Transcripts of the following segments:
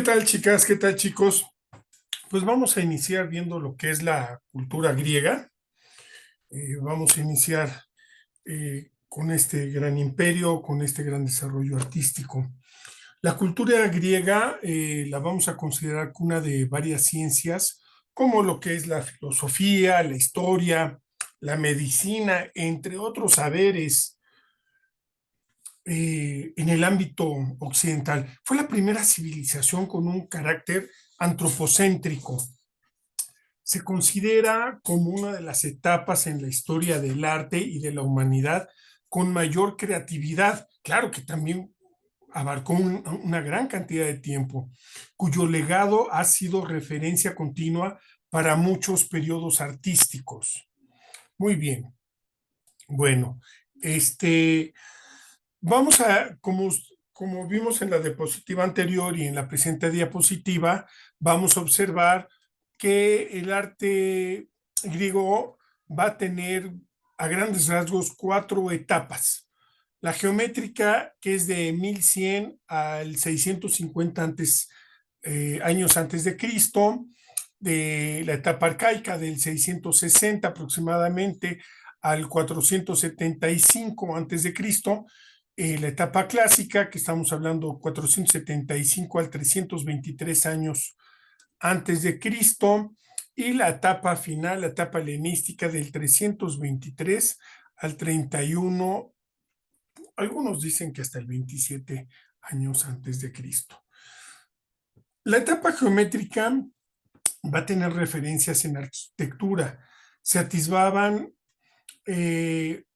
¿Qué tal, chicas? ¿Qué tal, chicos? Pues vamos a iniciar viendo lo que es la cultura griega. Vamos a iniciar con este gran imperio, con este gran desarrollo artístico. La cultura griega la vamos a considerar cuna de varias ciencias, como lo que es la filosofía, la historia, la medicina, entre otros saberes en el ámbito occidental. Fue la primera civilización con un carácter antropocéntrico. Se considera como una de las etapas en la historia del arte y de la humanidad con mayor creatividad. Claro que también abarcó una gran cantidad de tiempo, cuyo legado ha sido referencia continua para muchos periodos artísticos. Muy bien. Bueno, este, vamos a, como vimos en la diapositiva anterior y en la presente diapositiva, vamos a observar que el arte griego va a tener a grandes rasgos cuatro etapas. La geométrica, que es de 1100 al 650 años antes de Cristo, de la etapa arcaica del 660 aproximadamente al 475 antes de Cristo, la etapa clásica, que estamos hablando 475 al 323 años antes de Cristo, y la etapa final, la etapa helenística del 323 al 31, algunos dicen que hasta el 27 años antes de Cristo. La etapa geométrica va a tener referencias en arquitectura. Se atisbaban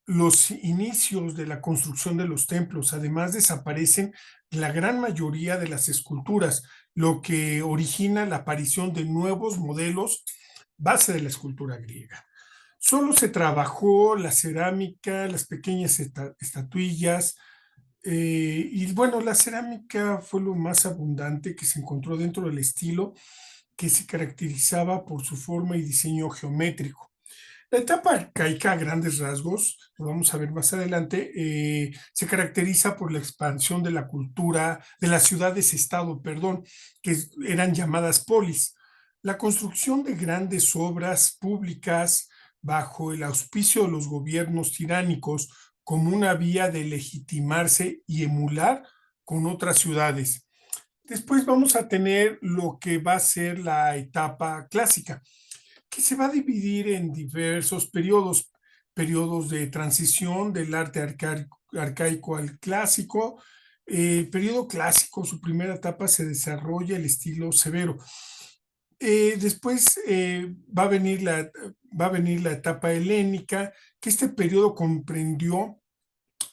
los inicios de la construcción de los templos. Además, desaparecen la gran mayoría de las esculturas, lo que origina la aparición de nuevos modelos base de la escultura griega. Solo se trabajó la cerámica, las pequeñas estatuillas, y bueno, la cerámica fue lo más abundante que se encontró dentro del estilo que se caracterizaba por su forma y diseño geométrico. La etapa arcaica, a grandes rasgos, lo vamos a ver más adelante, se caracteriza por la expansión de la cultura, de las ciudades-estado, perdón, que eran llamadas polis. La construcción de grandes obras públicas bajo el auspicio de los gobiernos tiránicos como una vía de legitimarse y emular con otras ciudades. Después vamos a tener lo que va a ser la etapa clásica, que se va a dividir en diversos periodos, periodos de transición del arte arcaico al clásico. El periodo clásico, su primera etapa, se desarrolla el estilo severo. Después va a venir la etapa helénica, que este periodo comprendió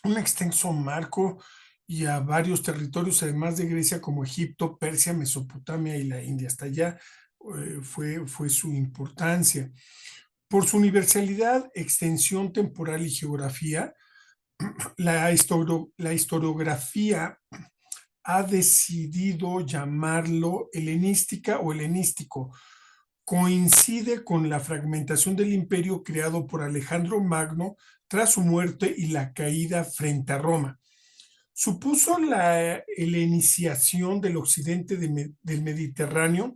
un extenso marco y a varios territorios, además de Grecia, como Egipto, Persia, Mesopotamia y la India. Hasta allá fue su importancia. Por su universalidad, extensión temporal y geografía, la historiografía ha decidido llamarlo helenística o helenístico. Coincide con la fragmentación del imperio creado por Alejandro Magno tras su muerte y la caída frente a Roma. Supuso la helenización del occidente del Mediterráneo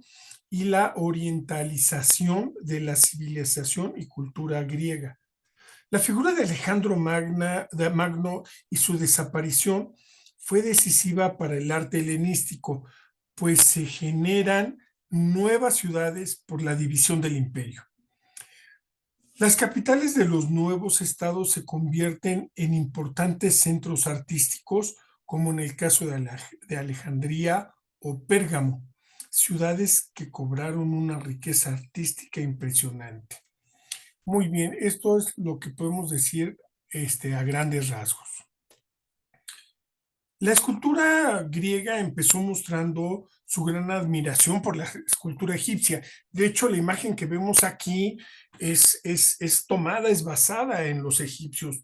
y la orientalización de la civilización y cultura griega. La figura de Magno y su desaparición fue decisiva para el arte helenístico, pues se generan nuevas ciudades por la división del imperio. Las capitales de los nuevos estados se convierten en importantes centros artísticos, como en el caso de Alejandría o Pérgamo, ciudades que cobraron una riqueza artística impresionante. Muy bien, esto es lo que podemos decir a grandes rasgos. La escultura griega empezó mostrando su gran admiración por la escultura egipcia. De hecho, la imagen que vemos aquí es tomada, es basada en los egipcios.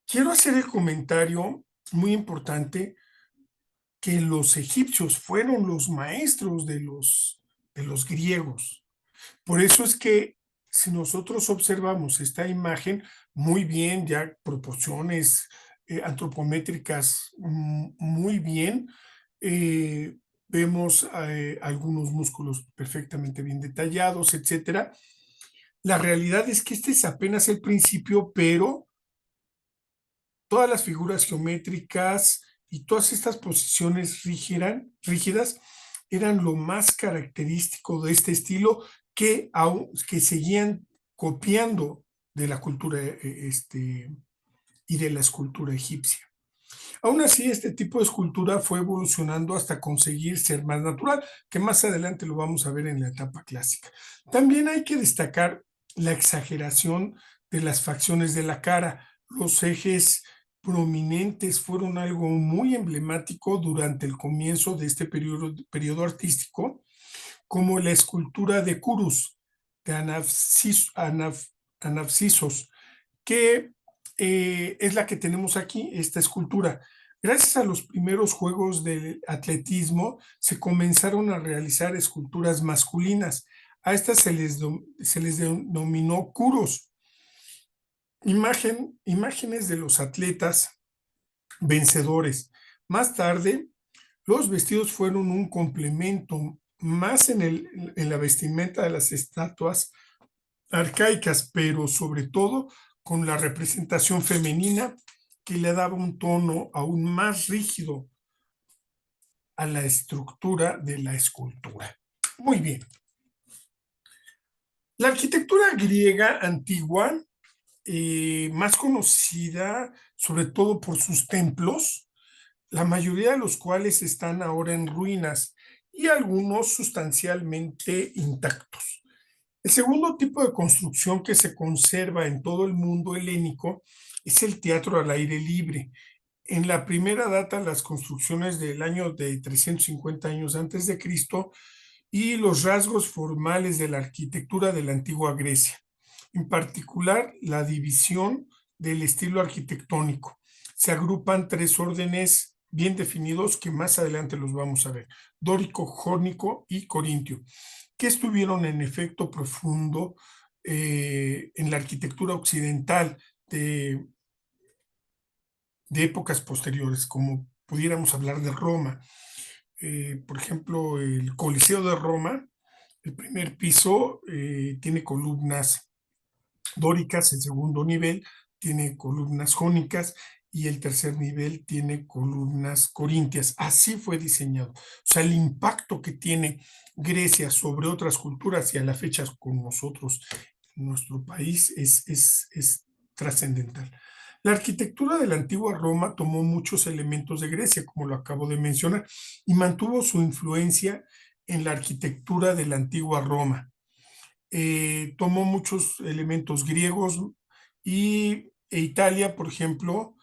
Quiero hacer el comentario muy importante que los egipcios fueron los maestros de los griegos. Por eso es que si nosotros observamos esta imagen, muy bien, ya proporciones antropométricas muy bien, vemos algunos músculos perfectamente bien detallados, etcétera. La realidad es que este es apenas el principio, pero todas las figuras geométricas y todas estas posiciones rígidas eran lo más característico de este estilo que seguían copiando de la cultura y de la escultura egipcia. Aún así, este tipo de escultura fue evolucionando hasta conseguir ser más natural, que más adelante lo vamos a ver en la etapa clásica. También hay que destacar la exageración de las facciones de la cara. Los ejes prominentes fueron algo muy emblemático durante el comienzo de este periodo artístico, como la escultura de Curus, de Anafsisos, que es la que tenemos aquí, esta escultura. Gracias a los primeros juegos de atletismo, se comenzaron a realizar esculturas masculinas. A estas se les denominó curos, imágenes de los atletas vencedores. Más tarde, los vestidos fueron un complemento más en la vestimenta de las estatuas arcaicas, pero sobre todo con la representación femenina que le daba un tono aún más rígido a la estructura de la escultura. Muy bien. La arquitectura griega antigua, más conocida sobre todo por sus templos, la mayoría de los cuales están ahora en ruinas y algunos sustancialmente intactos. El segundo tipo de construcción que se conserva en todo el mundo helénico es el teatro al aire libre. En la primera data las construcciones del año de 350 años antes de Cristo y los rasgos formales de la arquitectura de la antigua Grecia, en particular la división del estilo arquitectónico. Se agrupan tres órdenes bien definidos que más adelante los vamos a ver: dórico, jónico y corintio, que estuvieron en efecto profundo en la arquitectura occidental de épocas posteriores, como pudiéramos hablar de Roma. Por ejemplo, el Coliseo de Roma, el primer piso tiene columnas dóricas, el segundo nivel tiene columnas jónicas y el tercer nivel tiene columnas corintias. Así fue diseñado. O sea, el impacto que tiene Grecia sobre otras culturas y a la fecha con nosotros, en nuestro país, es trascendental. La arquitectura de la antigua Roma tomó muchos elementos de Grecia, como lo acabo de mencionar, y mantuvo su influencia en la arquitectura de la antigua Roma. Tomó muchos elementos griegos e Italia, por ejemplo,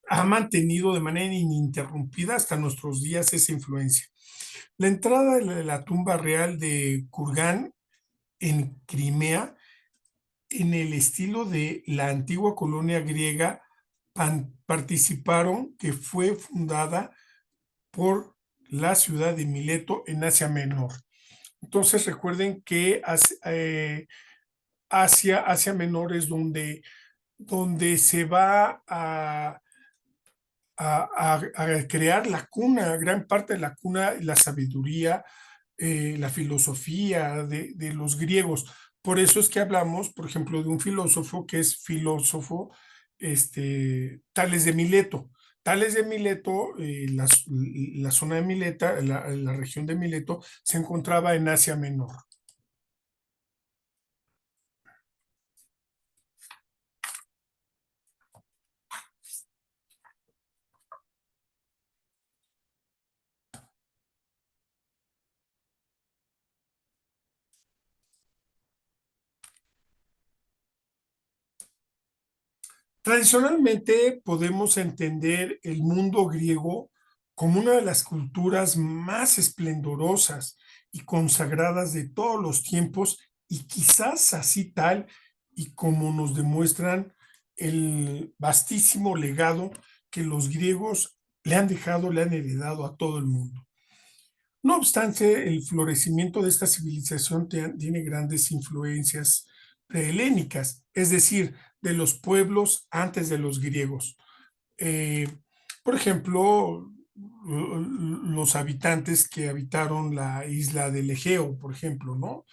ha mantenido de manera ininterrumpida hasta nuestros días esa influencia. La entrada de la tumba real de Kurgán en Crimea, en el estilo de la antigua colonia griega, participaron, que fue fundada por la ciudad de Mileto en Asia Menor. Entonces recuerden que Asia Menor es donde se va a crear la cuna, gran parte de la cuna, la sabiduría, la filosofía de los griegos. Por eso es que hablamos, por ejemplo, de un filósofo que es filósofo Tales de Mileto. Tales de Mileto, la zona de Mileta, la región de Mileto, se encontraba en Asia Menor. Tradicionalmente podemos entender el mundo griego como una de las culturas más esplendorosas y consagradas de todos los tiempos, y quizás así tal y como nos demuestran el vastísimo legado que los griegos le han dejado, le han heredado a todo el mundo. No obstante, el florecimiento de esta civilización tiene grandes influencias prehelénicas, es decir, de los pueblos antes de los griegos. Eh, por ejemplo, los habitantes que habitaron la isla del Egeo, por ejemplo, ¿no?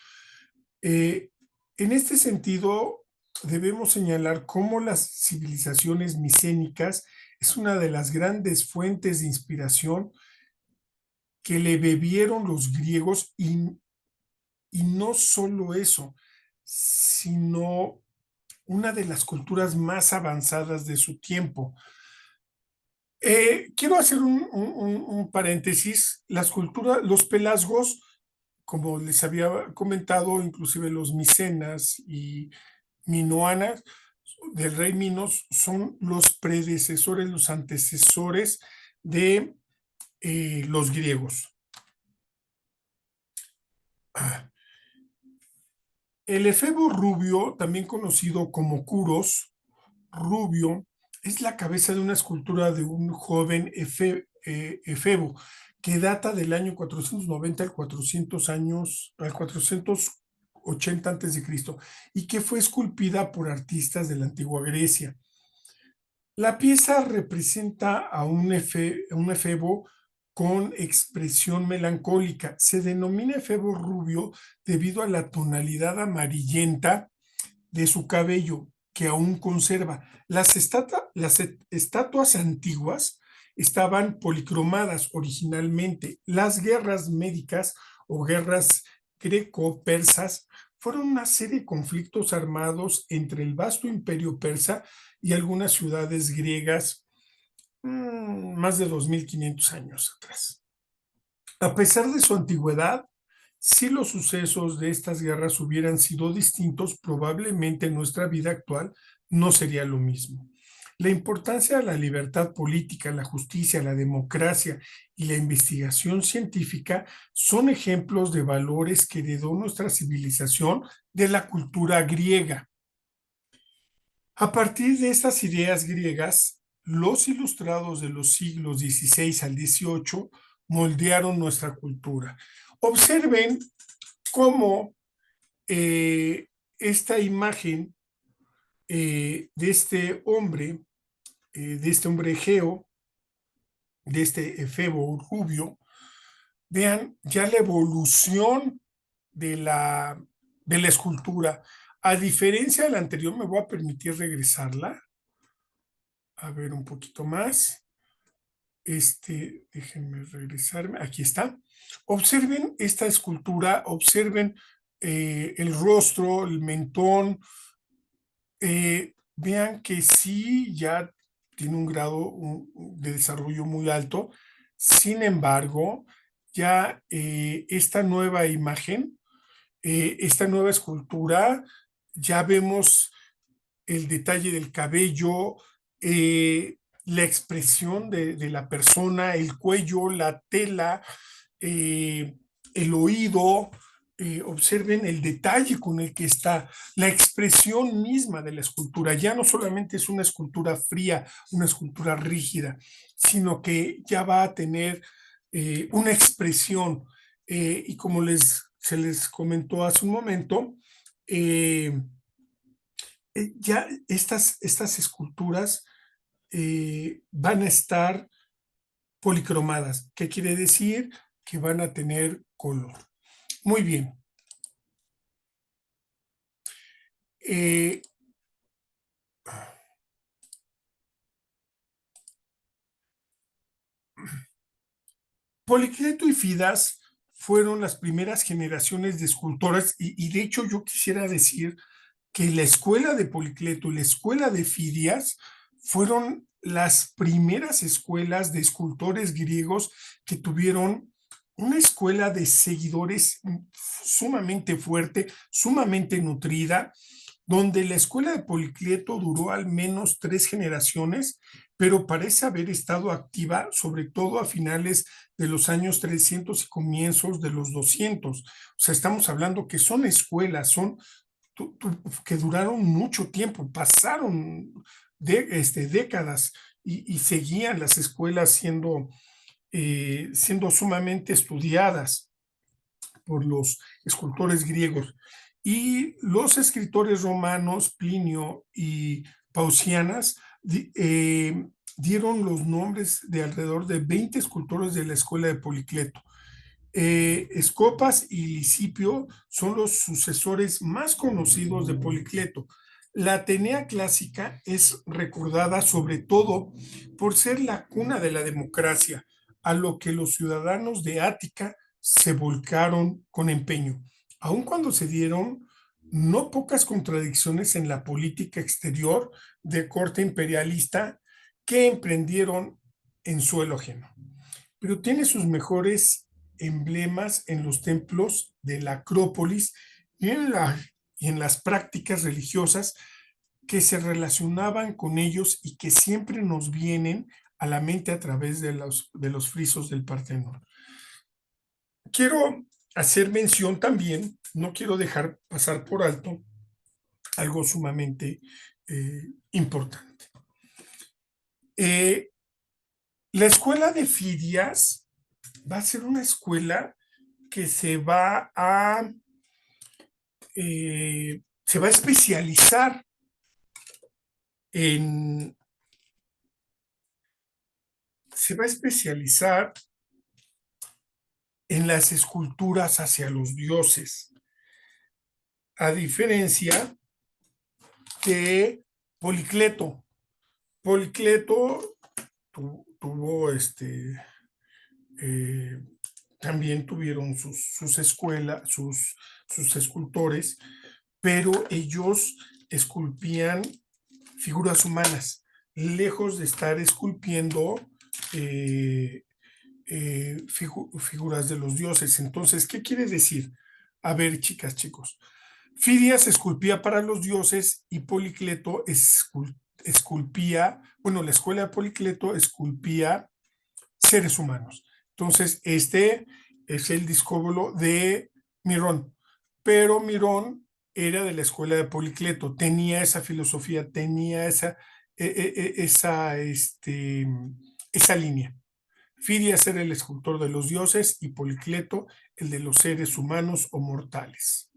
Eh, en este sentido, debemos señalar cómo las civilizaciones micénicas es una de las grandes fuentes de inspiración que le bebieron los griegos y no solo eso, sino una de las culturas más avanzadas de su tiempo. Quiero hacer un paréntesis. Las culturas, los pelasgos, como les había comentado, inclusive los micenas y minoanas del rey Minos, son los predecesores, los antecesores de los griegos. El efebo rubio, también conocido como Curos rubio, es la cabeza de una escultura de un joven efebo que data del año 490 al 400 años, al 480 antes de Cristo, y que fue esculpida por artistas de la antigua Grecia. La pieza representa a un efebo con expresión melancólica. Se denomina efebo rubio debido a la tonalidad amarillenta de su cabello que aún conserva. Las estatuas antiguas estaban policromadas originalmente. Las guerras médicas o guerras greco-persas fueron una serie de conflictos armados entre el vasto imperio persa y algunas ciudades griegas más de 2500 años atrás. A pesar de su antigüedad, si los sucesos de estas guerras hubieran sido distintos, probablemente nuestra vida actual no sería lo mismo. La importancia de la libertad política, la justicia, la democracia y la investigación científica son ejemplos de valores que heredó nuestra civilización de la cultura griega. A partir de estas ideas griegas, los ilustrados de los siglos XVI al XVIII moldearon nuestra cultura. Observen cómo esta imagen de este hombre egeo, de este efebo rubio, vean ya la evolución de la escultura. A diferencia de la anterior, me voy a permitir regresarla, a ver un poquito más. Déjenme regresarme, aquí está. Observen esta escultura, observen el rostro, el mentón, vean que sí ya tiene un grado de desarrollo muy alto. Sin embargo, ya esta nueva imagen, esta nueva escultura, ya vemos el detalle del cabello, la expresión de la persona, el cuello, la tela, eh, el oído. Observen el detalle con el que está, la expresión misma de la escultura. Ya no solamente es una escultura fría, una escultura rígida, sino que ya va a tener una expresión. Y como se les comentó hace un momento, ya estas esculturas van a estar policromadas. ¿Qué quiere decir? Que van a tener color. Muy bien. Eh, Policleto y Fidas fueron las primeras generaciones de escultores y de hecho yo quisiera decir que la escuela de Policleto y la escuela de Fidias fueron las primeras escuelas de escultores griegos que tuvieron una escuela de seguidores sumamente fuerte, sumamente nutrida, donde la escuela de Policleto duró al menos 3 generaciones, pero parece haber estado activa sobre todo a finales de los años 300 y comienzos de los 200. O sea, estamos hablando que son escuelas, son que duraron mucho tiempo, pasaron décadas y seguían las escuelas siendo sumamente estudiadas por los escultores griegos. Y los escritores romanos, Plinio y Pausianas, dieron los nombres de alrededor de 20 escultores de la escuela de Policleto. Escopas y Lisipio son los sucesores más conocidos de Policleto. La Atenea clásica es recordada sobre todo por ser la cuna de la democracia, a lo que los ciudadanos de Ática se volcaron con empeño, aun cuando se dieron no pocas contradicciones en la política exterior de corte imperialista que emprendieron en suelo ajeno. Pero tiene sus mejores emblemas en los templos de la Acrópolis y y en las prácticas religiosas que se relacionaban con ellos y que siempre nos vienen a la mente a través de los frisos del Partenón. Quiero hacer mención también, no quiero dejar pasar por alto algo sumamente importante. La escuela de Fidias va a ser una escuela que se va a especializar en, se va a especializar en las esculturas hacia los dioses, a diferencia de Policleto. Policleto tuvo también tuvieron sus escuelas, sus escultores, pero ellos esculpían figuras humanas, lejos de estar esculpiendo figuras de los dioses. Entonces, ¿qué quiere decir? A ver, chicas, chicos. Fidias esculpía para los dioses y Policleto esculpía, bueno, la escuela de Policleto esculpía seres humanos. Entonces, este es el discóbolo de Mirón, pero Mirón era de la escuela de Policleto, tenía esa filosofía, tenía esa línea. Fidias era el escultor de los dioses y Policleto el de los seres humanos o mortales.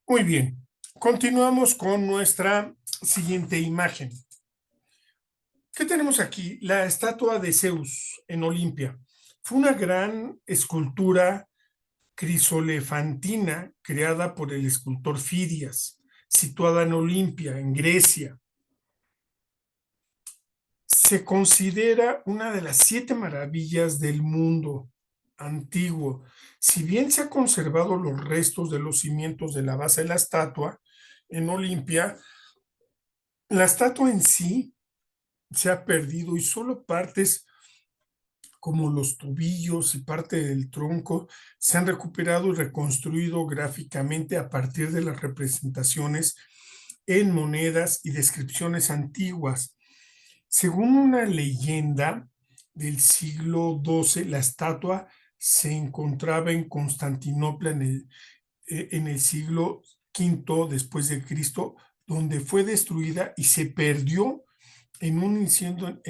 Muy bien, continuamos con nuestra siguiente imagen. ¿Qué tenemos aquí? La estatua de Zeus en Olimpia. Fue una gran escultura crisolefantina creada por el escultor Fidias, situada en Olimpia, en Grecia. Se considera una de las 7 maravillas del mundo antiguo. Si bien se han conservado los restos de los cimientos de la base de la estatua en Olimpia, la estatua en sí se ha perdido y solo partes como los tobillos y parte del tronco se han recuperado y reconstruido gráficamente a partir de las representaciones en monedas y descripciones antiguas. Según una leyenda del siglo XII, la estatua se encontraba en Constantinopla en el siglo V después de Cristo, donde fue destruida y se perdió en un incendio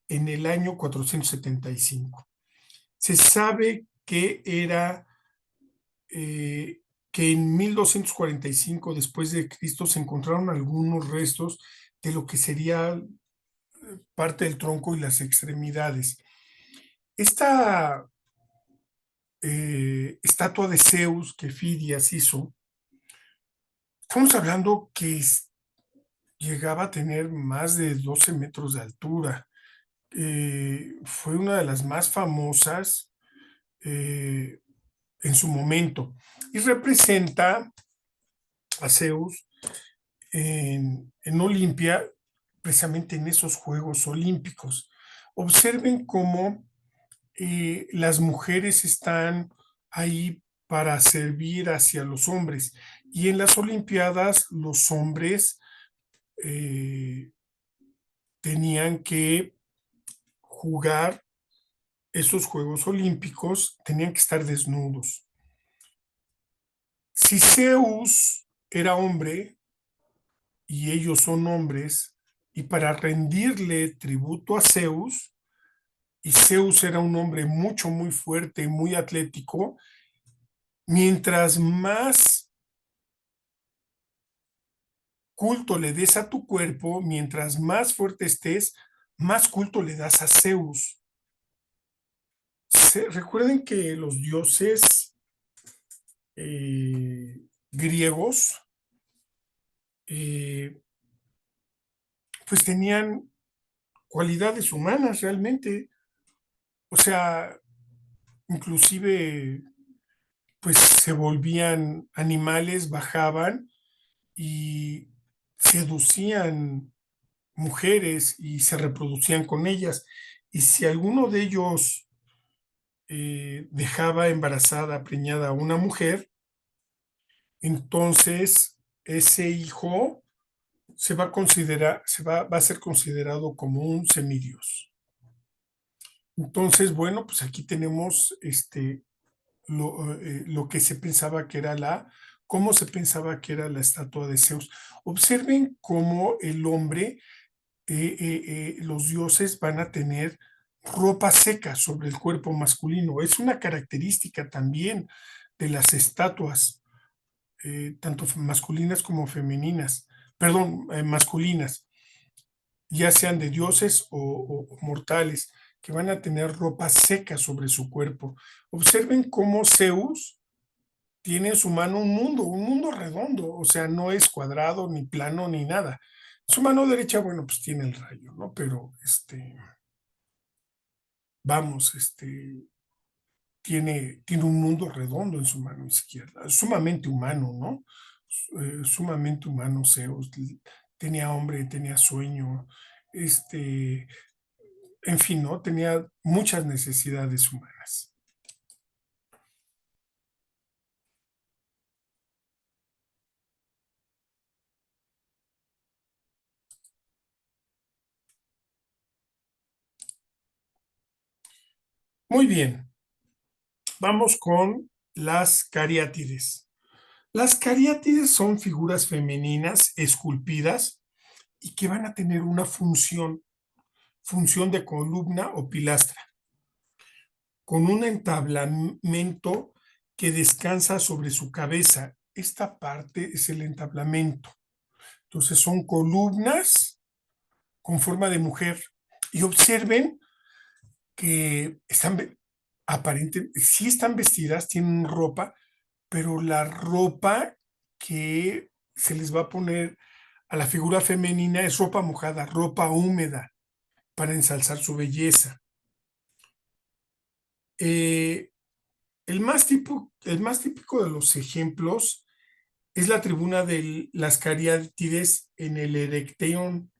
en el año 475. Se sabe que era eh, que en 1245 después de Cristo se encontraron algunos restos de lo que sería parte del tronco y las extremidades. Esta estatua de Zeus que Fidias hizo, estamos hablando que llegaba a tener más de 12 metros de altura. Fue una de las más famosas eh, en su momento y representa a Zeus en Olimpia, precisamente en esos Juegos Olímpicos. Observen cómo las mujeres están ahí para servir hacia los hombres y en las Olimpiadas los hombres eh, tenían que jugar esos Juegos Olímpicos, tenían que estar desnudos. Si Zeus era hombre y ellos son hombres, y para rendirle tributo a Zeus, y Zeus era un hombre mucho, muy fuerte, muy atlético, mientras más culto le des a tu cuerpo, mientras más fuerte estés, más culto le das a Zeus. Recuerden que los dioses griegos, eh, pues tenían cualidades humanas realmente. O sea, inclusive, pues se volvían animales, bajaban y seducían mujeres y se reproducían con ellas. Y si alguno de ellos dejaba embarazada, preñada a una mujer, entonces ese hijo se va a considerar, va a ser considerado como un semidios. Entonces, bueno, pues aquí tenemos lo que se pensaba que era cómo se pensaba que era la estatua de Zeus. Observen cómo el hombre, los dioses van a tener ropa seca sobre el cuerpo masculino. Es una característica también de las estatuas, tanto masculinas como femeninas, perdón, masculinas, ya sean de dioses o mortales, que van a tener ropa seca sobre su cuerpo. Observen cómo Zeus tiene en su mano un mundo redondo, o sea, no es cuadrado, ni plano, ni nada. Su mano derecha, bueno, pues tiene el rayo, ¿no? Pero, vamos, tiene un mundo redondo en su mano izquierda, sumamente humano, ¿no? Sumamente humano Zeus, tenía hambre, tenía sueño, en fin, ¿no? Tenía muchas necesidades humanas. Muy bien, vamos con las cariátides. Las cariátides son figuras femeninas esculpidas y que van a tener una función de columna o pilastra, con un entablamento que descansa sobre su cabeza. Esta parte es el entablamento. Entonces son columnas con forma de mujer. Y observen que aparentemente, sí están vestidas, tienen ropa, pero la ropa que se les va a poner a la figura femenina es ropa mojada, ropa húmeda, para ensalzar su belleza. Eh, el más típico de los ejemplos es la tribuna de las Cariátides en el Erecteion,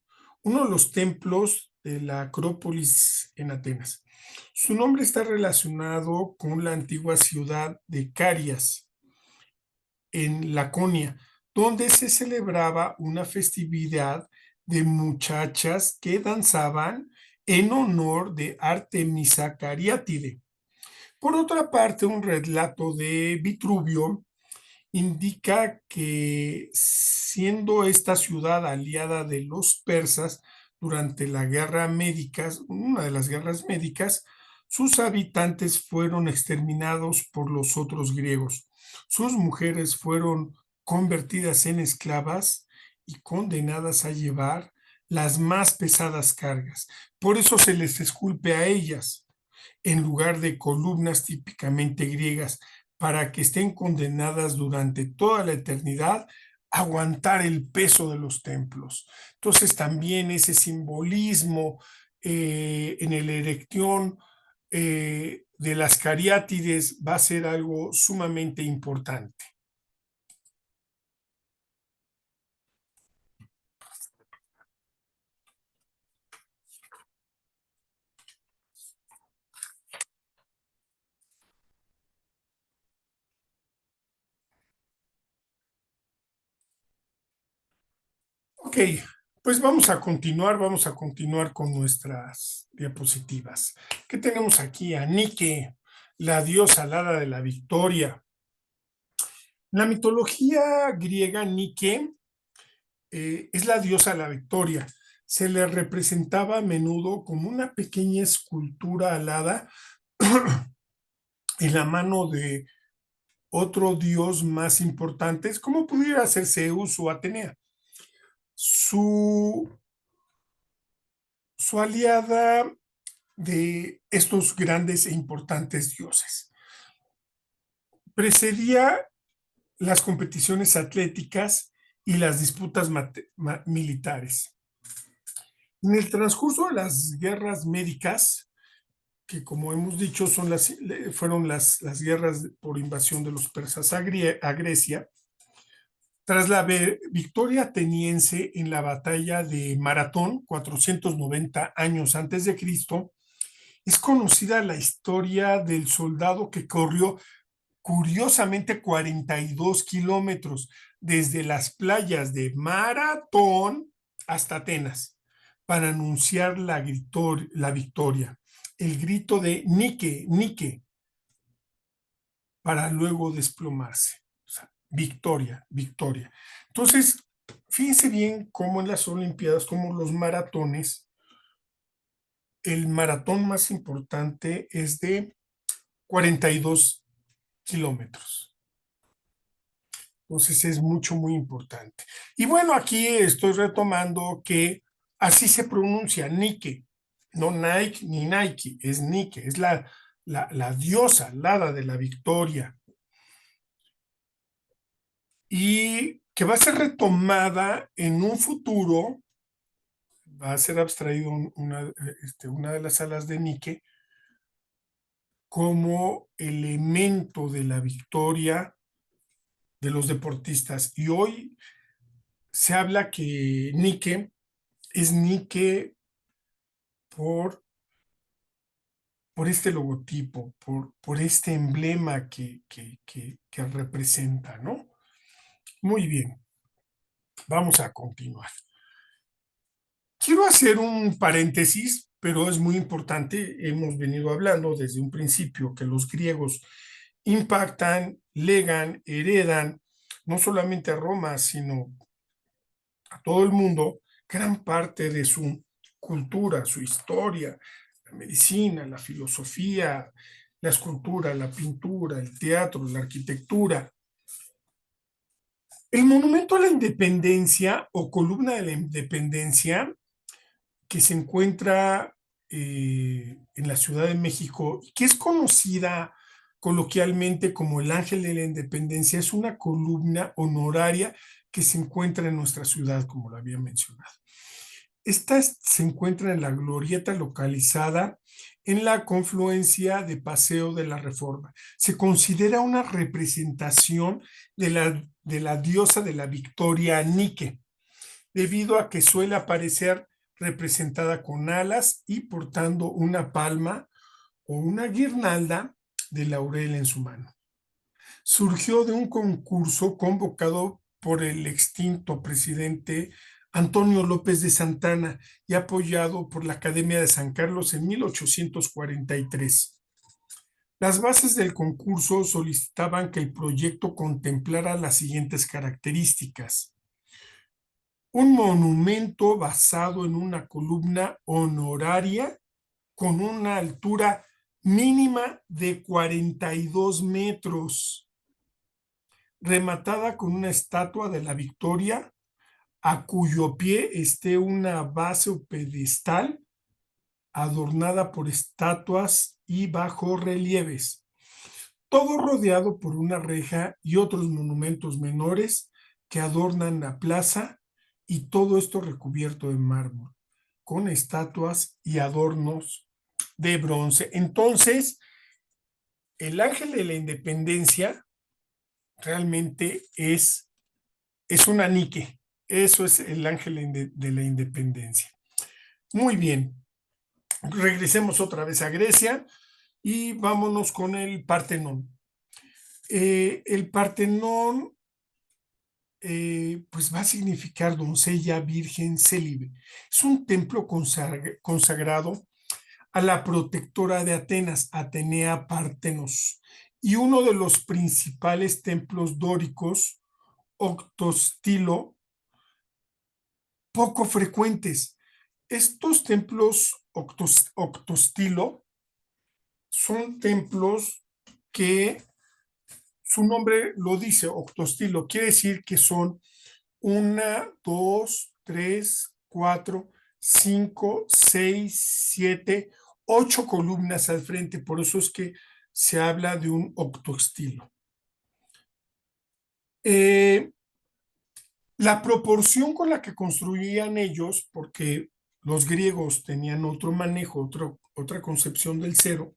uno de los templos de la Acrópolis en Atenas. Su nombre está relacionado con la antigua ciudad de Carias, en Laconia, donde se celebraba una festividad de muchachas que danzaban en honor de Artemisa Cariátide. Por otra parte, un relato de Vitruvio indica que siendo esta ciudad aliada de los persas durante la guerra médica, una de las guerras médicas, sus habitantes fueron exterminados por los otros griegos. Sus mujeres fueron convertidas en esclavas y condenadas a llevar las más pesadas cargas. Por eso se les esculpe a ellas en lugar de columnas típicamente griegas, para que estén condenadas durante toda la eternidad a aguantar el peso de los templos. Entonces también ese simbolismo en el erección de las cariátides va a ser algo sumamente importante. Ok, pues vamos a continuar con nuestras diapositivas. ¿Qué tenemos aquí? A Nike, la diosa alada de la victoria. En la mitología griega, Nike es la diosa de la victoria. Se le representaba a menudo como una pequeña escultura alada en la mano de otro dios más importante, como pudiera ser Zeus o Atenea. Su, su aliada de estos grandes e importantes dioses. Precedía las competiciones atléticas y las disputas militares. En el transcurso de las guerras médicas, que como hemos dicho fueron las guerras por invasión de los persas a Grecia, tras la victoria ateniense en la batalla de Maratón, 490 años antes de Cristo, es conocida la historia del soldado que corrió curiosamente 42 kilómetros desde las playas de Maratón hasta Atenas para anunciar la victoria. El grito de Nike, Nike, para luego desplomarse. O sea, victoria, victoria. Entonces, fíjense bien cómo en las Olimpiadas, como los maratones, el maratón más importante es de 42 kilómetros. Entonces es mucho, muy importante. Y bueno, aquí estoy retomando que así se pronuncia Nike, no Nike ni Nike, es Nike, es la diosa, la hada de la victoria. Y que va a ser retomada en un futuro, va a ser abstraído una de las alas de Nike como elemento de la victoria de los deportistas. Y hoy se habla que Nike es Nike por, por este logotipo, por este emblema que representa, ¿no? Muy bien, vamos a continuar. Quiero hacer un paréntesis, pero es muy importante. Hemos venido hablando desde un principio que los griegos impactan, legan, heredan, no solamente a Roma, sino a todo el mundo, gran parte de su cultura, su historia, la medicina, la filosofía, la escultura, la pintura, el teatro, la arquitectura. El Monumento a la Independencia o Columna de la Independencia, que se encuentra en la Ciudad de México, que es conocida coloquialmente como el Ángel de la Independencia, es una columna honoraria que se encuentra en nuestra ciudad, como lo había mencionado. Esta se encuentra en la glorieta localizada en la confluencia de Paseo de la Reforma. Se considera una representación de la diosa de la victoria Nike, debido a que suele aparecer representada con alas y portando una palma o una guirnalda de laurel en su mano. Surgió de un concurso convocado por el extinto presidente Antonio López de Santana y apoyado por la Academia de San Carlos en 1843. Las bases del concurso solicitaban que el proyecto contemplara las siguientes características: un monumento basado en una columna honoraria con una altura mínima de 42 metros, rematada con una estatua de la Victoria, a cuyo pie esté una base o pedestal adornada por estatuas y bajorrelieves, todo rodeado por una reja y otros monumentos menores que adornan la plaza, y todo esto recubierto de mármol, con estatuas y adornos de bronce. Entonces, el Ángel de la Independencia realmente es un anique. Eso es el Ángel de la Independencia. Muy bien, regresemos otra vez a Grecia y vámonos con el Partenón. El Partenón pues va a significar doncella, virgen, célibe. Es un templo consagrado a la protectora de Atenas, Atenea Partenos, y uno de los principales templos dóricos, octostilo, poco frecuentes. Estos templos octostilo son templos que su nombre lo dice, octostilo, quiere decir que son 1, 2, 3, 4, 5, 6, 7, 8 columnas al frente. Por eso es que se habla de un octostilo. La proporción con la que construían ellos, porque los griegos tenían otro manejo, otra concepción del cero,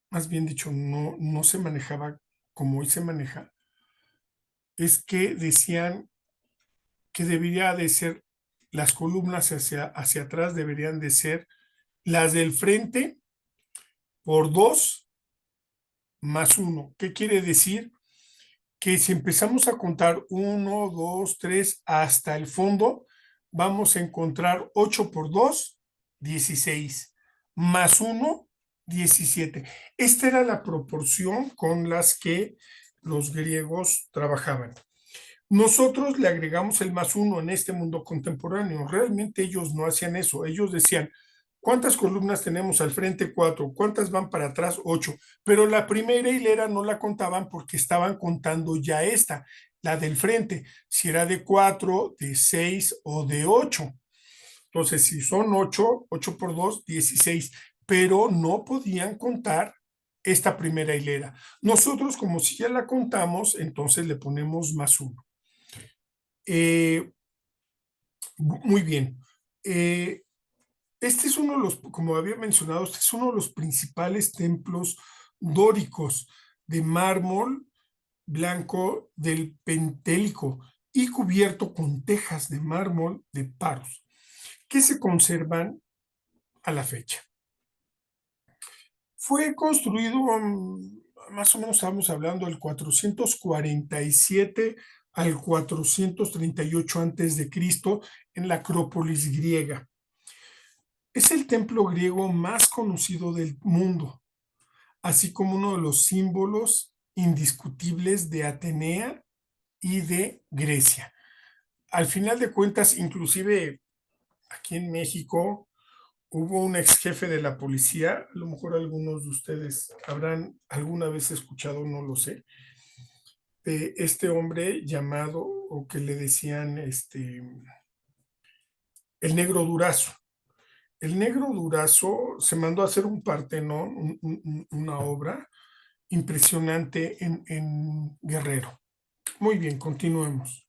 más bien dicho, no se manejaba como hoy se maneja, es que decían que debería de ser, las columnas hacia atrás deberían de ser las del frente por 2 más 1. ¿Qué quiere decir? Que si empezamos a contar 1, 2, 3 hasta el fondo, vamos a encontrar 8 por 2, 16, más 1, 17. Esta era la proporción con las que los griegos trabajaban. Nosotros le agregamos el más 1 en este mundo contemporáneo. Realmente ellos no hacían eso. Ellos decían, ¿cuántas columnas tenemos al frente? 4. ¿Cuántas van para atrás? 8. Pero la primera hilera no la contaban porque estaban contando ya esta, la del frente, si era de 4, de 6 o de 8. Entonces, si son 8, 8 por 2, 16. Pero no podían contar esta primera hilera. Nosotros, como si ya la contamos, entonces le ponemos más 1. Muy bien. Este es uno de los, como había mencionado, este es uno de los principales templos dóricos de mármol blanco del Pentélico y cubierto con tejas de mármol de Paros, que se conservan a la fecha. Fue construido, más o menos estamos hablando del 447 al 438 antes de Cristo en la Acrópolis griega. Es el templo griego más conocido del mundo, así como uno de los símbolos indiscutibles de Atenea y de Grecia. Al final de cuentas, inclusive aquí en México, hubo un ex jefe de la policía, a lo mejor algunos de ustedes habrán alguna vez escuchado, no lo sé, de este hombre llamado, o que le decían el Negro Durazo. El Negro Durazo se mandó a hacer un Partenón, una obra impresionante en Guerrero. Muy bien, continuemos.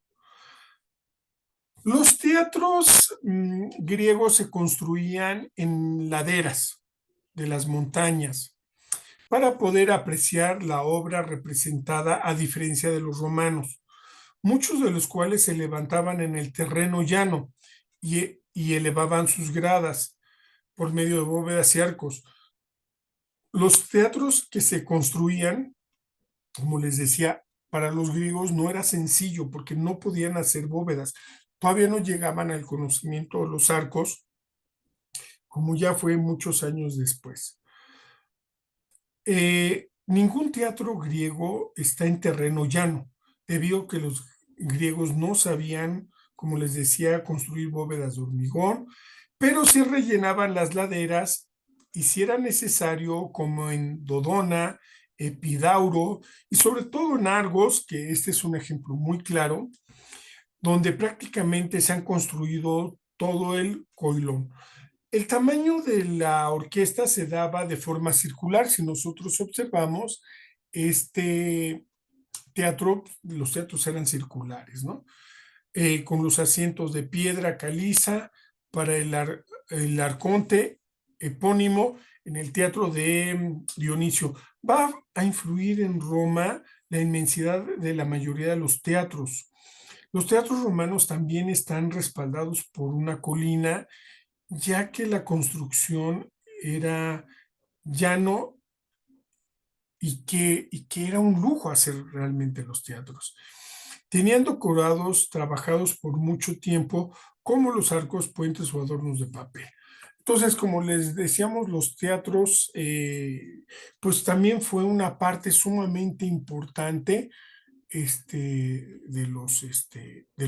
Los teatros griegos se construían en laderas de las montañas para poder apreciar la obra representada, a diferencia de los romanos, muchos de los cuales se levantaban en el terreno llano y elevaban sus gradas por medio de bóvedas y arcos. Los teatros que se construían, como les decía, para los griegos no era sencillo porque no podían hacer bóvedas. Todavía no llegaban al conocimiento de los arcos, como ya fue muchos años después. Ningún teatro griego está en terreno llano, debido a que los griegos no sabían, como les decía, construir bóvedas de hormigón, pero sí rellenaban las laderas, y si era necesario, como en Dodona, Epidauro y sobre todo en Argos, que este es un ejemplo muy claro, donde prácticamente se han construido todo el coilón. El tamaño de la orquesta se daba de forma circular. Si nosotros observamos, este teatro, los teatros eran circulares, ¿no? Con los asientos de piedra caliza para el arconte epónimo en el teatro de Dionisio. Va a influir en Roma la inmensidad de la mayoría de los teatros. Los teatros romanos también están respaldados por una colina, ya que la construcción era llano y que era un lujo hacer realmente los teatros. Tenían decorados trabajados por mucho tiempo, como los arcos, puentes o adornos de papel. Entonces, como les decíamos, los teatros, pues también fue una parte sumamente importante de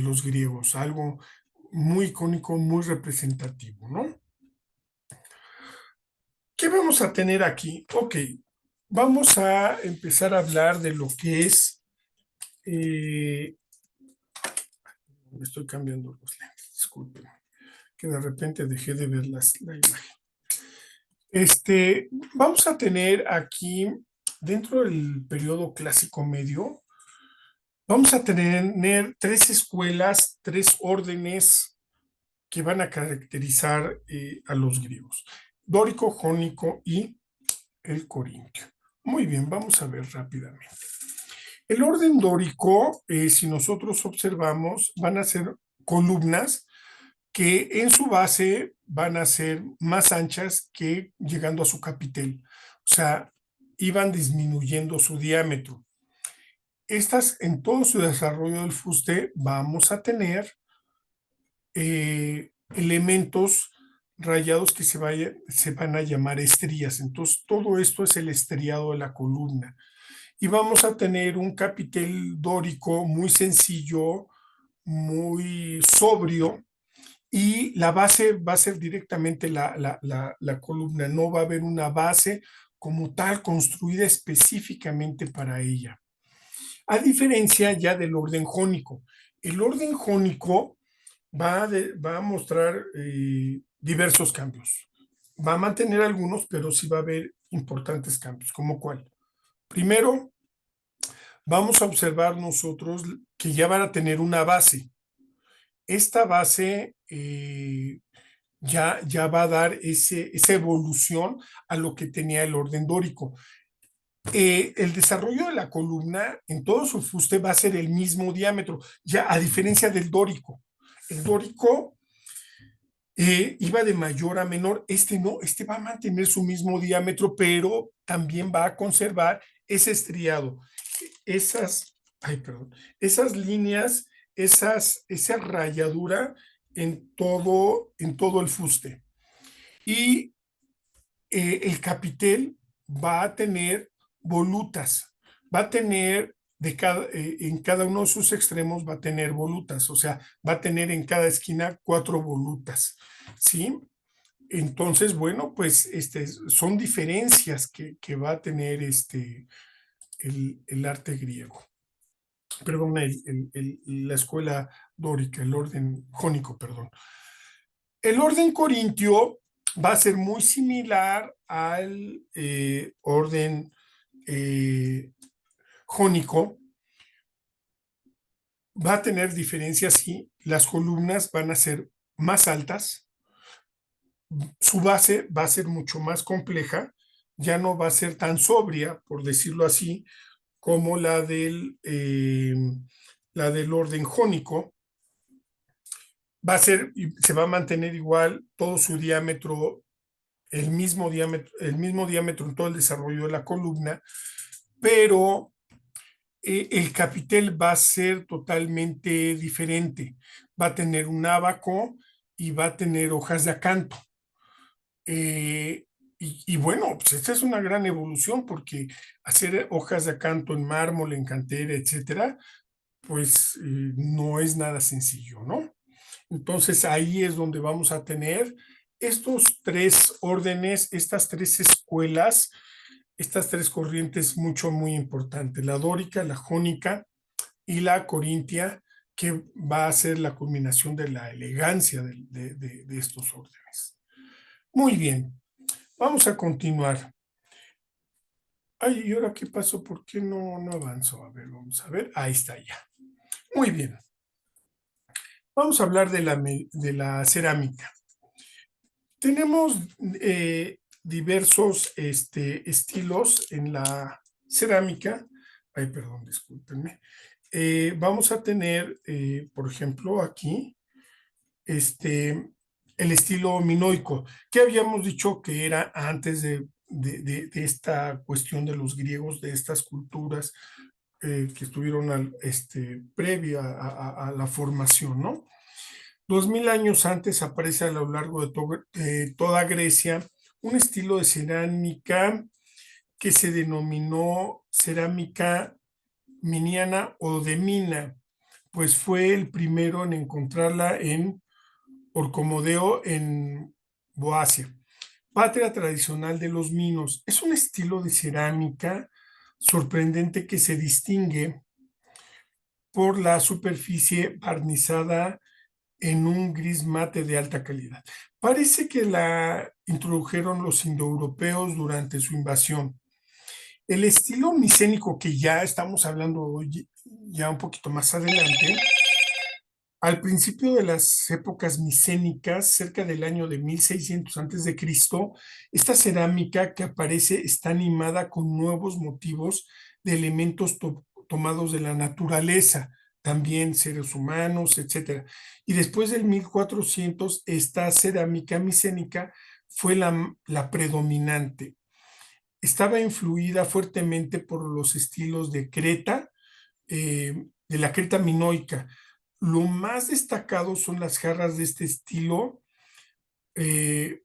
los griegos, algo muy icónico, muy representativo, ¿no? ¿Qué vamos a tener aquí? Ok, vamos a empezar a hablar de lo que es, me estoy cambiando los lentes, disculpen, que de repente dejé de ver la imagen. Vamos a tener aquí, dentro del periodo clásico medio, vamos a tener tres escuelas, tres órdenes que van a caracterizar a los griegos: dórico, jónico y el corintio. Muy bien, vamos a ver rápidamente. El orden dórico, si nosotros observamos, van a ser columnas que en su base van a ser más anchas que llegando a su capitel. O sea, iban disminuyendo su diámetro. Estas, en todo su desarrollo del fuste, vamos a tener elementos rayados que se van a llamar estrías. Entonces, todo esto es el estriado de la columna. Y vamos a tener un capitel dórico muy sencillo, muy sobrio, y la base va a ser directamente la columna. No va a haber una base como tal construida específicamente para ella. A diferencia ya del orden jónico. El orden jónico va a mostrar diversos cambios. Va a mantener algunos, pero sí va a haber importantes cambios. ¿Como cuál? Primero, vamos a observar nosotros que ya van a tener una base. Esta base ya va a dar esa evolución a lo que tenía el orden dórico. El desarrollo de la columna en todo su fuste va a ser el mismo diámetro, ya a diferencia del dórico. El dórico iba de mayor a menor, no, va a mantener su mismo diámetro, pero también va a conservar ese estriado, esas líneas, esa rayadura en todo el fuste. Y el capitel va a tener volutas, va a tener en cada uno de sus extremos va a tener volutas, o sea, va a tener en cada esquina 4 volutas, ¿sí? Entonces, bueno, pues son diferencias que va a tener el arte griego, perdón, la escuela dórica, el orden jónico, perdón. El orden corintio va a ser muy similar al orden jónico. Va a tener diferencias, sí. Las columnas van a ser más altas. Su base va a ser mucho más compleja. Ya no va a ser tan sobria, por decirlo así, como la del orden jónico. Se va a mantener igual todo su diámetro, el mismo diámetro en todo el desarrollo de la columna, pero el capitel va a ser totalmente diferente. Va a tener un ábaco y va a tener hojas de acanto. Y bueno, pues esta es una gran evolución, porque hacer hojas de acanto en mármol, en cantera, etcétera, pues no es nada sencillo, ¿no? Entonces ahí es donde vamos a tener estos tres órdenes, estas tres escuelas estas tres corrientes muy importantes, la dórica, la jónica y la corintia, que va a ser la culminación de la elegancia de estos órdenes. Muy bien, vamos a continuar. Ay, ¿y ahora qué pasó? ¿Por qué no avanzó? A ver, vamos a ver. Ahí está ya. Muy bien. Vamos a hablar de la cerámica. Tenemos diversos estilos en la cerámica. Ay, perdón, discúlpenme. Vamos a tener, por ejemplo, aquí, el estilo minoico, que habíamos dicho que era antes de esta cuestión de los griegos, de estas culturas que estuvieron previa a la formación, ¿no? 2000 años antes aparece a lo largo de toda Grecia un estilo de cerámica que se denominó cerámica miniana o de mina, pues fue el primero en encontrarla en Orcomodeo, en Boacia, patria tradicional de los minos. Es un estilo de cerámica sorprendente que se distingue por la superficie barnizada en un gris mate de alta calidad. Parece que la introdujeron los indoeuropeos durante su invasión. El estilo micénico, que ya estamos hablando hoy, ya un poquito más adelante, al principio de las épocas micénicas, cerca del año de 1600 antes de Cristo, esta cerámica que aparece está animada con nuevos motivos de elementos tomados de la naturaleza, también seres humanos, etcétera. Y después del 1400, esta cerámica micénica fue la predominante. Estaba influida fuertemente por los estilos de Creta, de la Creta minoica. Lo más destacado son las jarras de este estilo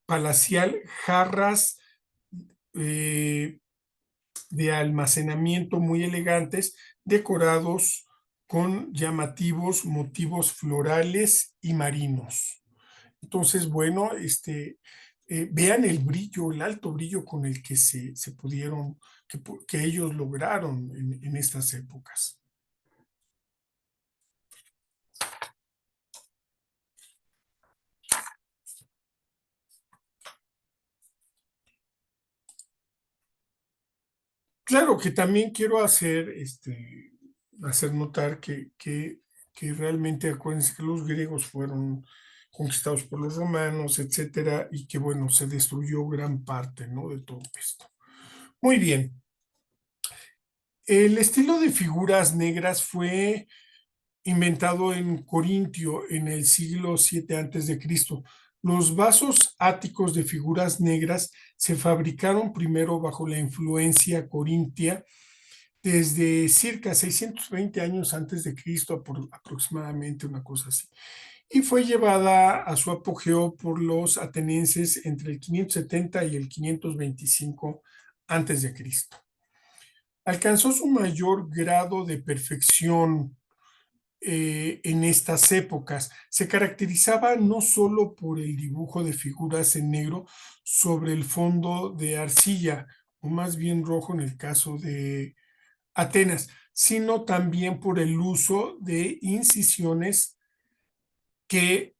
palacial, jarras eh, de almacenamiento muy elegantes, decorados con llamativos motivos florales y marinos. Entonces, bueno, vean el brillo, el alto brillo con el que se pudieron, que ellos lograron en estas épocas. Claro que también quiero hacer notar que realmente acuérdense que los griegos fueron conquistados por los romanos, etcétera, y que bueno, se destruyó gran parte, ¿no? De todo esto. Muy bien. El estilo de figuras negras fue inventado en Corintio en el siglo 7 antes de Cristo. Los vasos áticos de figuras negras se fabricaron primero bajo la influencia corintia desde cerca 620 años antes de Cristo, aproximadamente una cosa así, y fue llevada a su apogeo por los atenienses entre el 570 y el 525 antes de Cristo. Alcanzó su mayor grado de perfección en estas épocas. Se caracterizaba no solo por el dibujo de figuras en negro sobre el fondo de arcilla, o más bien rojo en el caso de Atenas, sino también por el uso de incisiones que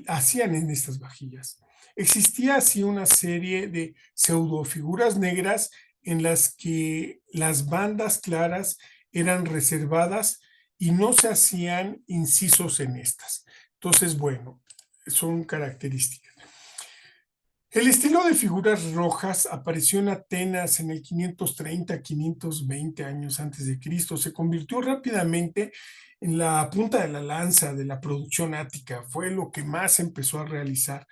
hacían en estas vajillas. Existía así una serie de pseudofiguras negras en las que las bandas claras eran reservadas y no se hacían incisos en estas. Entonces, bueno, son características. El estilo de figuras rojas apareció en Atenas en el 530, 520 años antes de Cristo. Se convirtió rápidamente en la punta de la lanza de la producción ática. Fue lo que más empezó a realizar,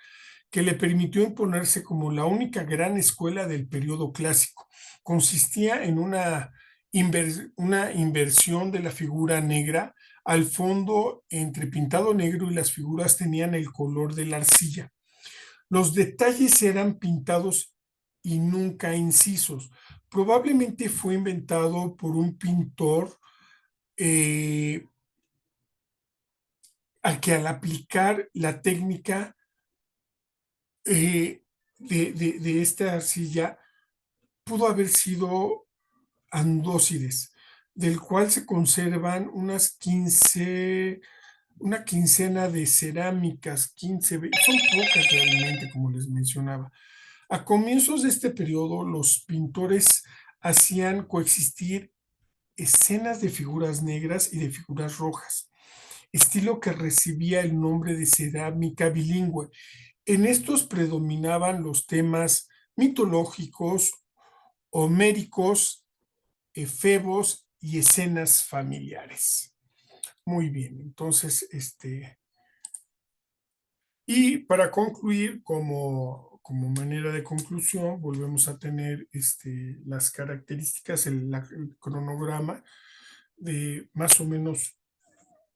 que le permitió imponerse como la única gran escuela del periodo clásico. Consistía en una inversión de la figura negra al fondo entre pintado negro, y las figuras tenían el color de la arcilla. Los detalles eran pintados y nunca incisos. Probablemente fue inventado por un pintor eh, al que, al aplicar la técnica de esta arcilla, pudo haber sido Andócides, del cual se conservan una quincena de cerámicas, son pocas realmente, como les mencionaba. A comienzos de este periodo, los pintores hacían coexistir escenas de figuras negras y de figuras rojas, estilo que recibía el nombre de cerámica bilingüe. En estos predominaban los temas mitológicos, homéricos, efebos y escenas familiares. Muy bien, entonces, y para concluir, como manera de conclusión, volvemos a tener las características, el cronograma de más o menos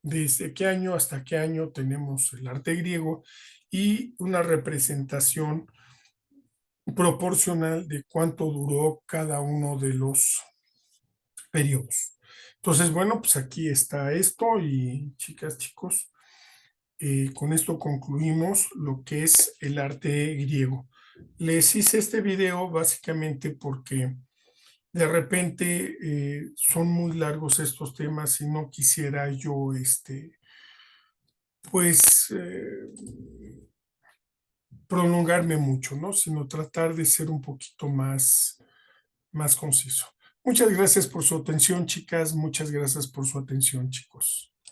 desde qué año hasta qué año tenemos el arte griego y una representación proporcional de cuánto duró cada uno de los periodos. Entonces, bueno, pues aquí está esto y chicas, chicos, con esto concluimos lo que es el arte griego. Les hice este video básicamente porque de repente son muy largos estos temas y no quisiera yo, pues, prolongarme mucho, ¿no? Sino tratar de ser un poquito más conciso. Muchas gracias por su atención, chicas. Muchas gracias por su atención, chicos.